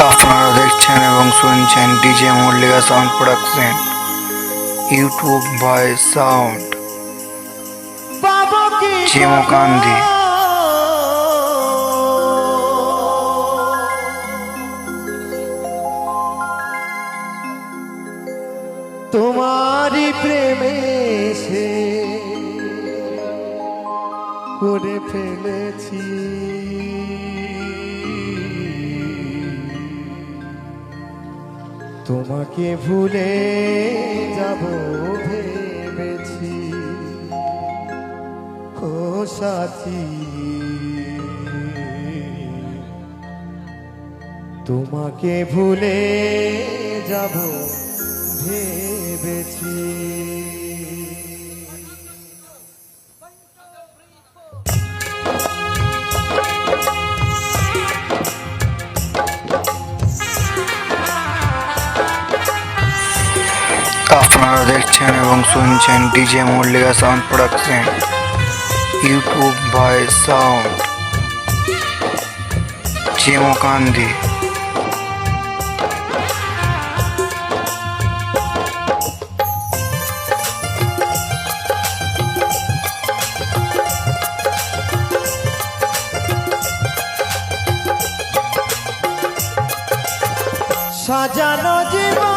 আপনারা দেখছেন এবং শুনছেন DJ Mallika sound production, YouTube by sound Chimkandi. তোমারি প্রেমে সে করে ফেলেছি, তোমাকে ভুলে যাব ভেবেছি ও সাথী, তোমাকে ভুলে যাব ভেবেছি। আপনারা দেখছেন এবং শুনছেন DJ Mallika sound production, YouTube by sound Chimkandi. সাজানো জীবন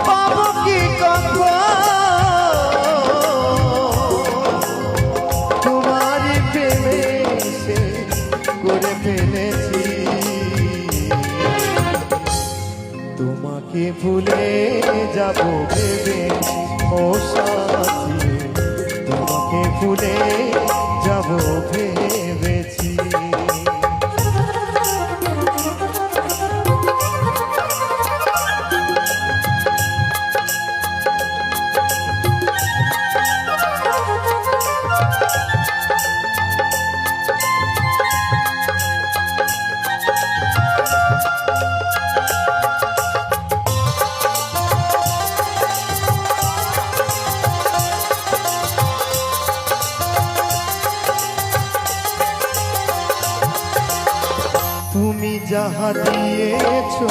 পাবো কি তোমারি প্রেমে সে করে ফেলেছি, তোমাকে ভুলে যাব ভেবেছি ও সাথী, তোমাকে ভুলে যাব ভেবেছি। তুমি যাহা দিয়েছো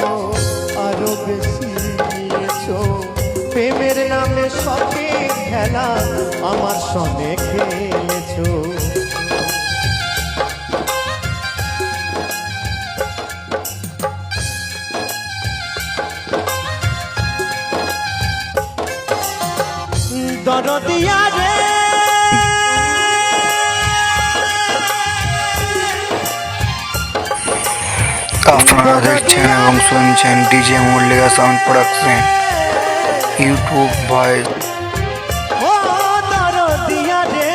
আরো বেশি নিয়েছো, প্রেমের নামে শখে খেলা আমার সঙ্গে খেলেছো। দরদিয়া রে আপনারা দেখছেন এবং শুনছেন DJ Mallika sound production, YouTube by ও দরদিয়া রে,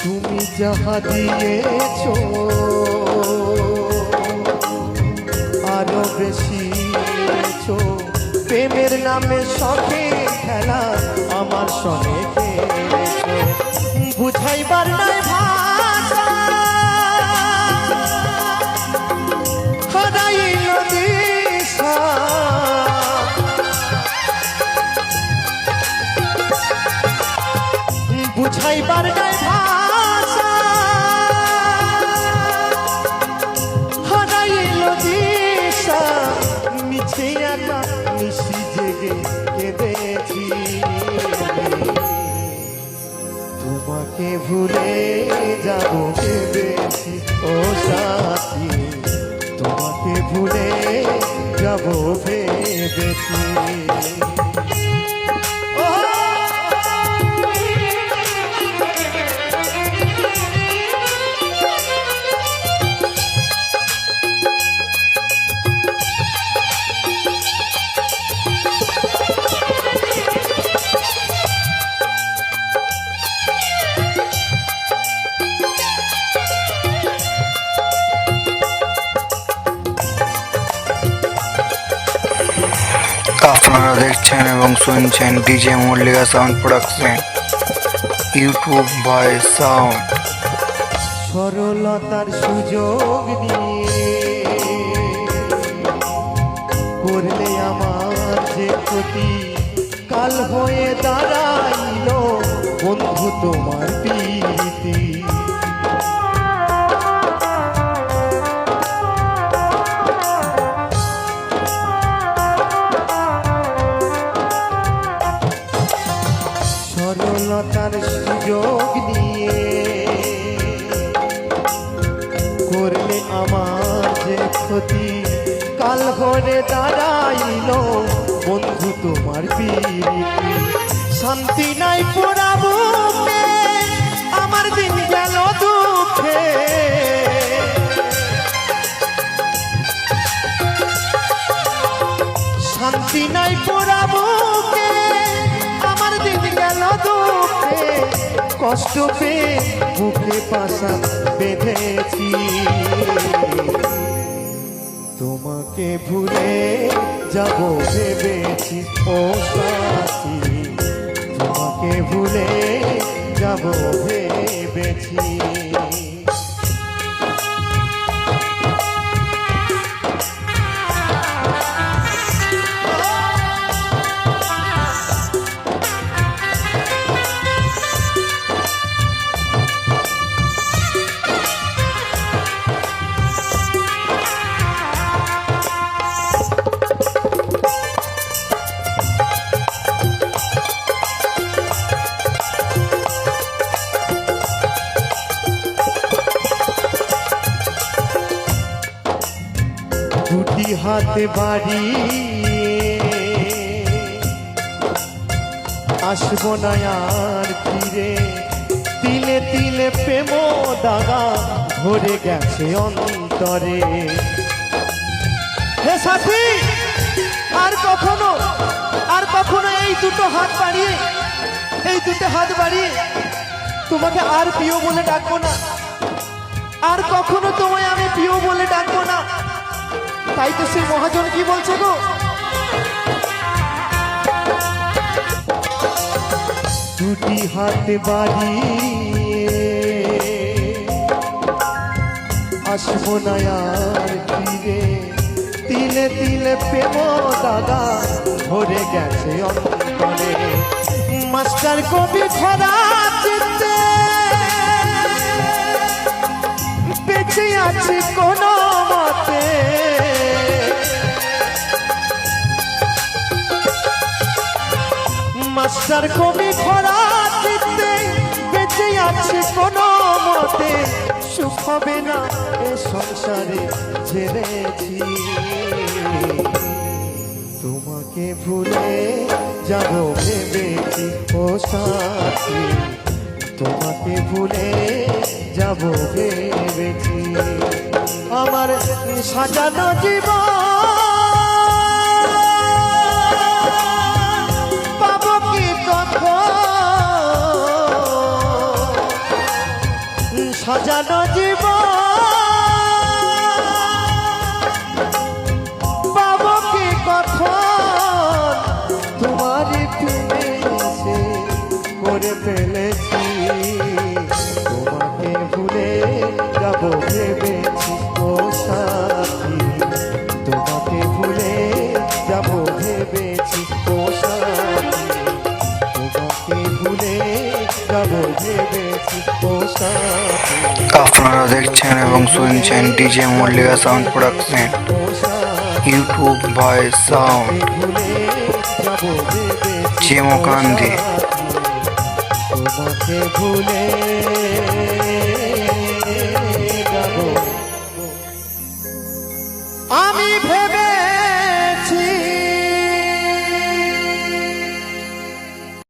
তুমি যাহা দিয়েছো আরো বেশি নিয়েছো, প্রেমের নামে শখে খেলা আমার সঙ্গে খেলেছো। বুঝাইবার নাই ভাষা হারাইল দিশা, বুঝাইবার নাই ভাষা হারাইল দিশা, মিছে একা নিশি জেগে কেঁদেছি, তোমাকে ভুলে যাব ভেবেছি ও সাথী, তোমাকে ভুলে যাব ভেবেছি। আপনারা দেখছেন এবং শুনছেন DJ Mallika sound production, YouTube by sound সরলতার সুযোগ নিয়ে করলে আমার যে ক্ষতি, কাল হয়ে দাঁড়াইল বন্ধু তোমার প্রীতি। সরলতার সুযোগ নিয়ে করলে আমার যে ক্ষতি, কাল হয়ে দাঁড়াইল বন্ধু তোমার প্রীতি। শান্তি নাই পোড়াবো আমার দিন গেল দুঃখে, শান্তি নাই পোড়াবো আমার দিন গেল দুঃখে। কষ্ট পেয়ে বুকে পাশা বেঁধেছি, তোমাকে ভুলে যাব ভেবেছি ও সাথী, তোমাকে ভুলে যাব ভেবেছি। দুটি হাতে বাড়িয়ে আসবো না আর ফিরে, তিলে তিলে প্রেম দাগা ধরে গেছে অন্তরে। হে সাথী, আর কখনো এই দুটো হাত বাড়িয়ে, এই দুটো হাত বাড়িয়ে তোমাকে আর প্রিয় বলে ডাকবো না, আর কখনো তোমায় আমি প্রিয় বলে ডাকবো না। তাই তো সেই মহাজন কি বলছে গো, দুটি হাত বাড়িয়ে আসবো না আর ফিরে, তিলে তিলে প্রেম দাদা ভরে গেছে অন্তরে। মাস্টার কবি খরা চিত্তে বেঁচে আছে কোনো মতে, মাস্টার কবি খরা চিত্তে বেঁচে আছে কোনো মতে। সুখ হবে না এ সংসারে ছেড়েছি, তোমাকে ভুলে যাব ভেবেছি ও সাথী, তোমাকে ভুলে যাব ভেবেছি। আমার সাজানো জীবন পাবো কি কখন, সাজানো জীবন পাবো কি কখন, তোমার প্রেমে এসে করে ফেলেছি, তোমাকে ভুলে যাব ভেবেছি ও সাথী, তোমাকে ভুলে যাব ভেবেছি ও সাথী, তোমাকে ভুলে যাব ভেবেছি ও সাথী। আপনারা দেখছেন এবং শুনছেন DJ Mallika sound production, YouTube by sound Chemkandi. তোমাকে ভুলে যাব আমি